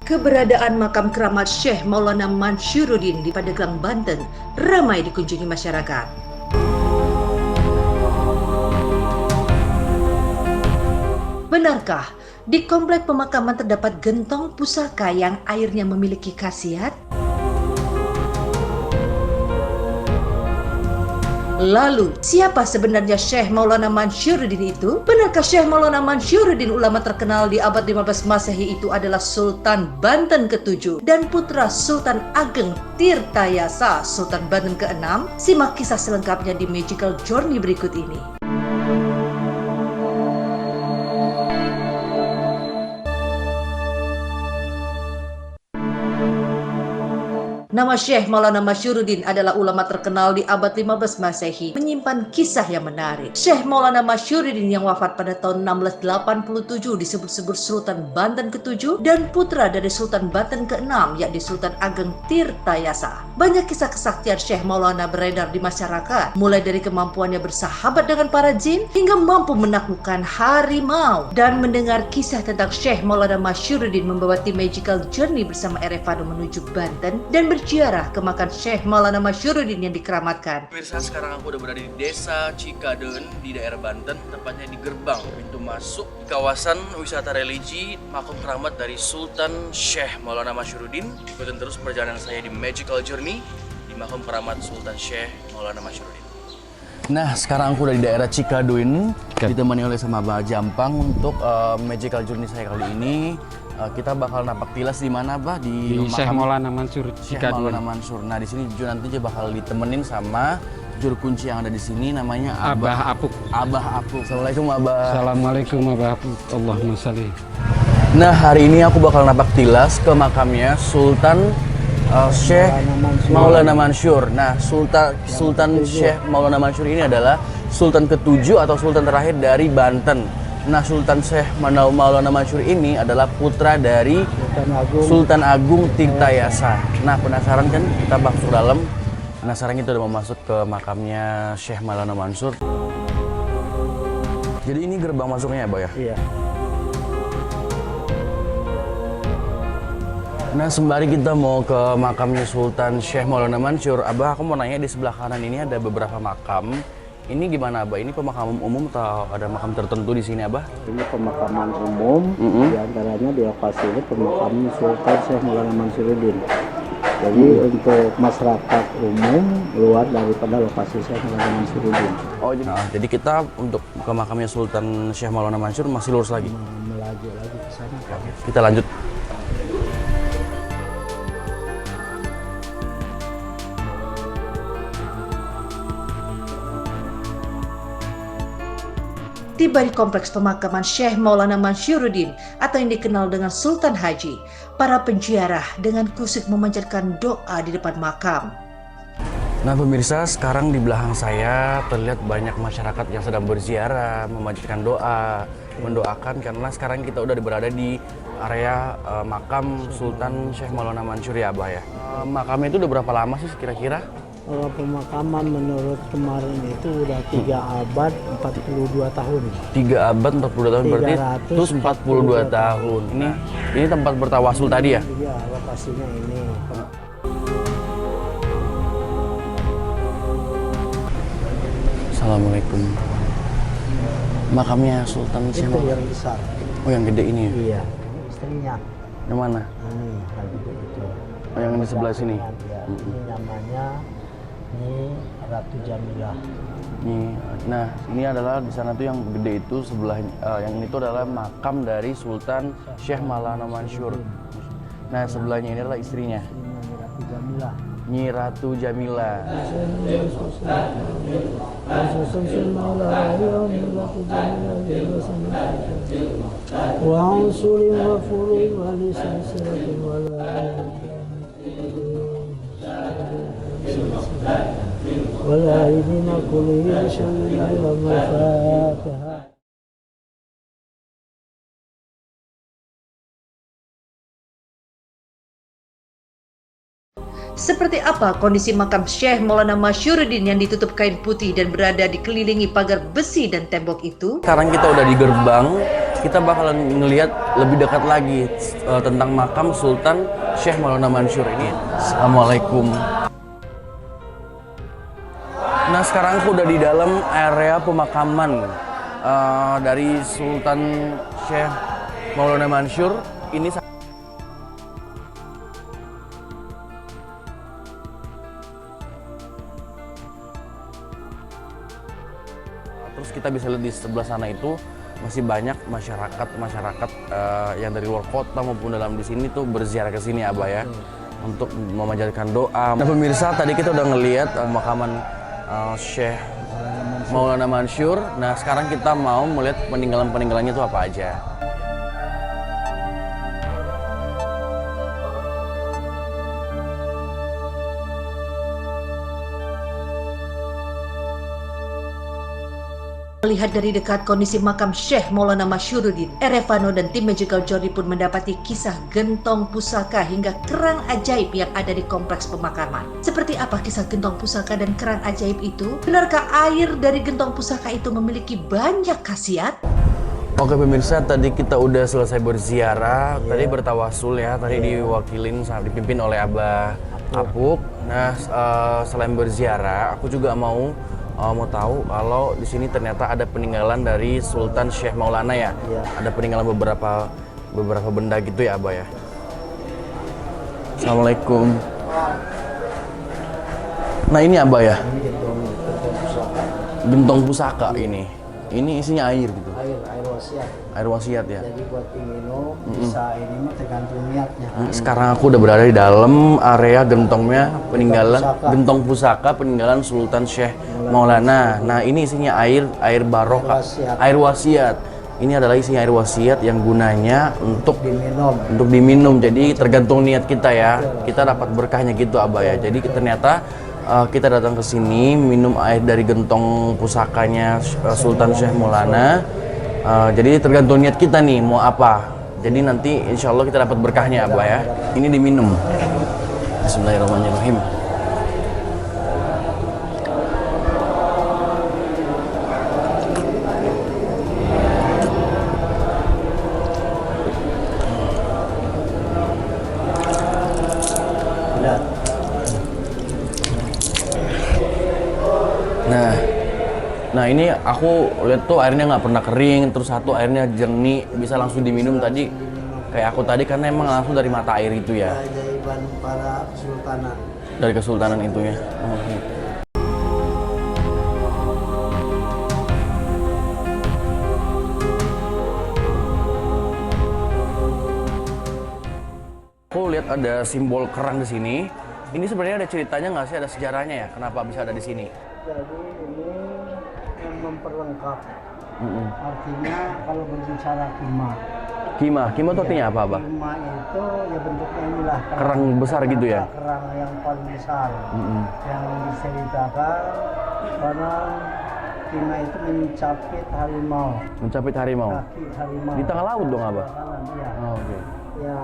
Keberadaan makam keramat Syekh Maulana Manshuruddin di Pandeglang, Banten ramai dikunjungi masyarakat. Benarkah di komplek pemakaman terdapat gentong pusaka yang airnya memiliki khasiat? Lalu, siapa sebenarnya Syekh Maulana Manshuruddin itu? Benarkah Syekh Maulana Manshuruddin, ulama terkenal di abad 15 Masehi itu adalah Sultan Banten ke-7 dan putra Sultan Ageng Tirtayasa Sultan Banten ke-6? Simak kisah selengkapnya di Magical Journey berikut ini. Nama Syekh Maulana Manshuruddin adalah ulama terkenal di abad 15 Masehi, menyimpan kisah yang menarik. Syekh Maulana Manshuruddin yang wafat pada tahun 1687 disebut-sebut Sultan Banten ke-7 dan putra dari Sultan Banten ke-6 yakni Sultan Ageng Tirtayasa. Banyak kisah kesaktian Syekh Maulana beredar di masyarakat, mulai dari kemampuannya bersahabat dengan para jin hingga mampu menaklukkan harimau. Dan mendengar kisah tentang Syekh Maulana Manshuruddin membawa tim Magical Journey bersama Erevano menuju Banten dan berziarah ke makam Syekh Maulana Manshuruddin yang dikeramatkan. Pemirsa, sekarang aku udah berada di Desa Cikadeun di daerah Banten, tepatnya di gerbang pintu masuk kawasan wisata religi makam keramat dari Sultan Syekh Maulana Manshuruddin. Ikutin terus perjalanan saya di Magical Journey di makam keramat Sultan Syekh Maulana Manshuruddin. Nah, sekarang aku udah di daerah Cikadeun, ditemani oleh sama Mbak Jampang untuk Magical Journey saya kali ini. Kita bakal napak tilas di mana, Bah? Di Syekh Maulana Mansur, Syekh Maulana Mansur. Nah, di sini juga nanti bakal ditemenin sama juru kunci yang ada di sini, namanya Abah Apuk. Abah Apuk. Assalamualaikum, Abah. Assalamualaikum Abah Apuk. Allahumma sholli. Nah, hari ini aku bakal napak tilas ke makamnya Sultan Syekh Maulana Mansur. Nah, Sultan Syekh Maulana Mansur ini adalah Sultan ke-7 atau Sultan terakhir dari Banten. Nah, Sultan Syekh Maulana Mansur ini adalah putra dari Sultan Agung Tirtayasa. Nah, penasaran kan? Kita masuk dalam. Penasaran kita udah mau masuk ke makamnya Syekh Maulana Mansur. Jadi ini gerbang masuknya ya, Mbak ya? Iya. Nah, sembari kita mau ke makamnya Sultan Syekh Maulana Mansur, Abah, aku mau nanya, di sebelah kanan ini ada beberapa makam. Ini gimana, Abah? Ini pemakaman umum atau ada makam tertentu di sini, Abah? Ini pemakaman umum, di antaranya di lokasi ini pemakaman Sultan Syekh Maulana Manshuruddin. Jadi untuk masyarakat umum luar daripada lokasi Syekh Maulana Manshuruddin. Oh, jadi kita untuk ke makamnya Sultan Syekh Maulana Mansur masih lurus lagi? Melaju lagi ke sana. Oke, kita lanjut. Tiba di kompleks pemakaman Syekh Maulana Manshuruddin atau yang dikenal dengan Sultan Haji, para penziarah dengan khusyuk memanjatkan doa di depan makam. Nah, pemirsa, sekarang di belakang saya terlihat banyak masyarakat yang sedang berziarah, memanjatkan doa, mendoakan karena sekarang kita udah berada di area makam Sultan Syekh Maulana Mansur ya, Abah ya. Makamnya itu udah berapa lama sih kira-kira? Kalau pemakaman menurut kemarin itu udah 3 abad 42 tahun. 3 abad 42 tahun, berarti 142 tahun. Ini tempat bertawasul tadi ya? Iya, lokasinya ini. Assalamualaikum. Makamnya Sultan Syekh Itu yang besar. Oh, yang gede ini ya? Iya, istrinya. Yang mana? Ini lagi begitu. Oh, yang di sebelah sini? Ya, ini namanya Ratu Jamilah. Nah, ini adalah di sana tuh yang gede itu sebelah, yang itu adalah makam dari Sultan Syekh Maulana Mansur. Nah, sebelahnya ini adalah istrinya, Ratu Jamilah. Nyi Ratu Jamila. Seperti apa kondisi makam Syekh Maulana Manshuruddin yang ditutup kain putih dan berada dikelilingi pagar besi dan tembok itu? Sekarang kita udah di gerbang kita bakalan ngelihat lebih dekat lagi tentang makam Sultan Syekh Maulana Mansur ini. Assalamualaikum. Nah, sekarang aku udah di dalam area pemakaman dari Sultan Syekh Maulana Mansur. Ini terus kita bisa lihat di sebelah sana itu masih banyak masyarakat yang dari luar kota maupun dalam di sini tuh berziarah ke sini, Abah ya, untuk memanjatkan doa. Nah, pemirsa, tadi kita udah ngelihat pemakaman Syekh Maulana Mansur. Nah, sekarang kita mau melihat peninggalan-peninggalannya itu apa aja. Melihat dari dekat kondisi makam Syekh Maulana Masyuruddin, Erevano dan tim Magical Journey pun mendapati kisah gentong pusaka hingga kerang ajaib yang ada di kompleks pemakaman. Seperti apa kisah gentong pusaka dan kerang ajaib itu? Benarkah air dari gentong pusaka itu memiliki banyak khasiat? Oke pemirsa, tadi kita udah selesai berziarah, tadi bertawasul ya, tadi diwakilin dipimpin oleh Abah Apuk. Nah, selain berziarah, aku juga mau tahu kalau di sini ternyata ada peninggalan dari Sultan Syekh Maulana ya. Ada peninggalan beberapa benda gitu ya, Abah ya. Assalamualaikum. Nah, ini Abah ya. Gentong pusaka ini. Ini isinya air gitu. Air wasiat. Air wasiat ya. Jadi buat diminum bisa ini mah tergantung niatnya. Sekarang aku udah berada di dalam area gentongnya gentong pusaka peninggalan Sultan Syekh Maulana. Nah, ini isinya air barokah, air wasiat. Ini adalah isinya air wasiat yang gunanya untuk diminum. Jadi tergantung niat kita ya. Kita dapat berkahnya gitu, Abah ya. Jadi ternyata kita datang ke sini minum air dari gentong pusakanya Sultan Syekh Maulana. Jadi tergantung niat kita nih mau apa. Jadi nanti insya Allah kita dapat berkahnya, Abah ya. Ini diminum. Bismillahirrahmanirrahim. Nah ini aku lihat tuh airnya nggak pernah kering, terus satu airnya jernih, bisa langsung diminum tadi. Kayak aku tadi karena emang langsung dari mata air itu ya. Keajaiban para kesultanan. Dari kesultanan itu ya. Aku lihat ada simbol kerang di sini. Ini sebenarnya ada ceritanya nggak sih, ada sejarahnya ya? Kenapa bisa ada di sini? Jadi ini yang memperlengkap. Artinya kalau berbicara Kima itu artinya apa, Abah? Kima itu ya bentuknya inilah Kerang besar gitu ya? Kerang yang paling besar. Yang diceritakan karena Kima itu mencapit harimau. Mencapit harimau? Kaki harimau. Di tengah laut dong, Abah? Iya. Oh, oke. Ya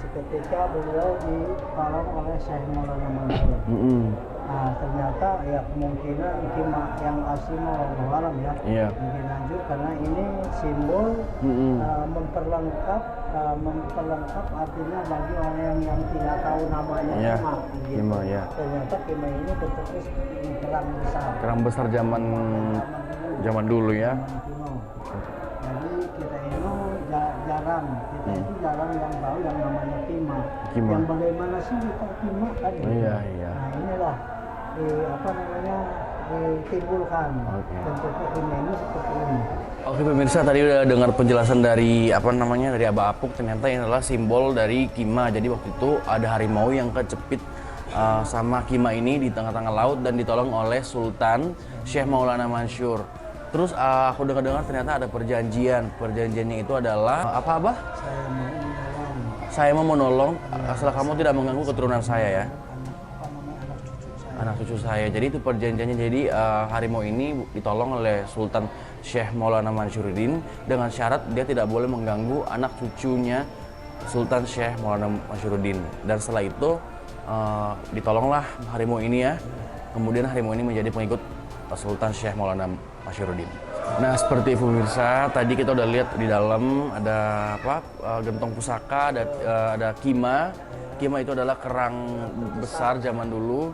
seketika beliau ditolong oleh Syekh Maulana Mansur. Nah, ternyata ya kemungkinan Kima yang asli wallahu alam ya. Iya. Mungkin lanjut karena ini simbol memperlengkap artinya bagi orang yang tidak tahu namanya Kima. Gitu. Kima ya. Ternyata Kima ini bentuknya seperti ini, kerang besar. Kerang besar zaman dulu ya. Jadi kita itu jarang yang tahu yang namanya Kima. Yang bagaimana sih kok Kima kan? Iya. Nah inilah ditimbulkan bentuknya Kima ini seperti ini. Oke pemirsa, tadi udah dengar penjelasan dari dari Abah Apuk. Ternyata ini adalah simbol dari Kima. Jadi waktu itu ada harimau yang kecepit sama Kima ini di tengah-tengah laut dan ditolong oleh Sultan Syekh Maulana Mansur. Terus aku dengar ternyata ada perjanjian. Perjanjiannya itu adalah apa, Abah? Saya mau menolong asal kamu tidak mengganggu keturunan saya ya. Anak cucu saya. Jadi itu perjanjiannya. Jadi harimau ini ditolong oleh Sultan Syekh Maulana Mansyuruddin dengan syarat dia tidak boleh mengganggu anak cucunya Sultan Syekh Maulana Mansyuruddin. Dan setelah itu ditolonglah harimau ini ya. Kemudian harimau ini menjadi pengikut Sultan Syekh Maulana Masyuruddin. Nah, seperti pemirsa, tadi kita udah lihat di dalam ada apa? Gentong pusaka, ada kima. Kima itu adalah kerang besar zaman dulu.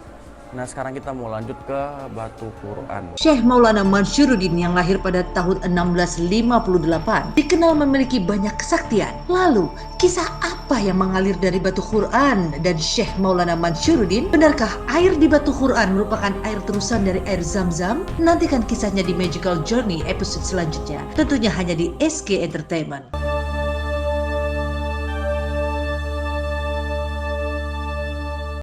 Nah, sekarang kita mau lanjut ke Batu Quran. Syekh Maulana Manshuruddin yang lahir pada tahun 1658 dikenal memiliki banyak kesaktian. Lalu, kisah apa yang mengalir dari Batu Quran dan Syekh Maulana Manshuruddin? Benarkah air di Batu Quran merupakan air terusan dari air Zam-Zam? Nantikan kisahnya di Magical Journey episode selanjutnya. Tentunya hanya di SK Entertainment.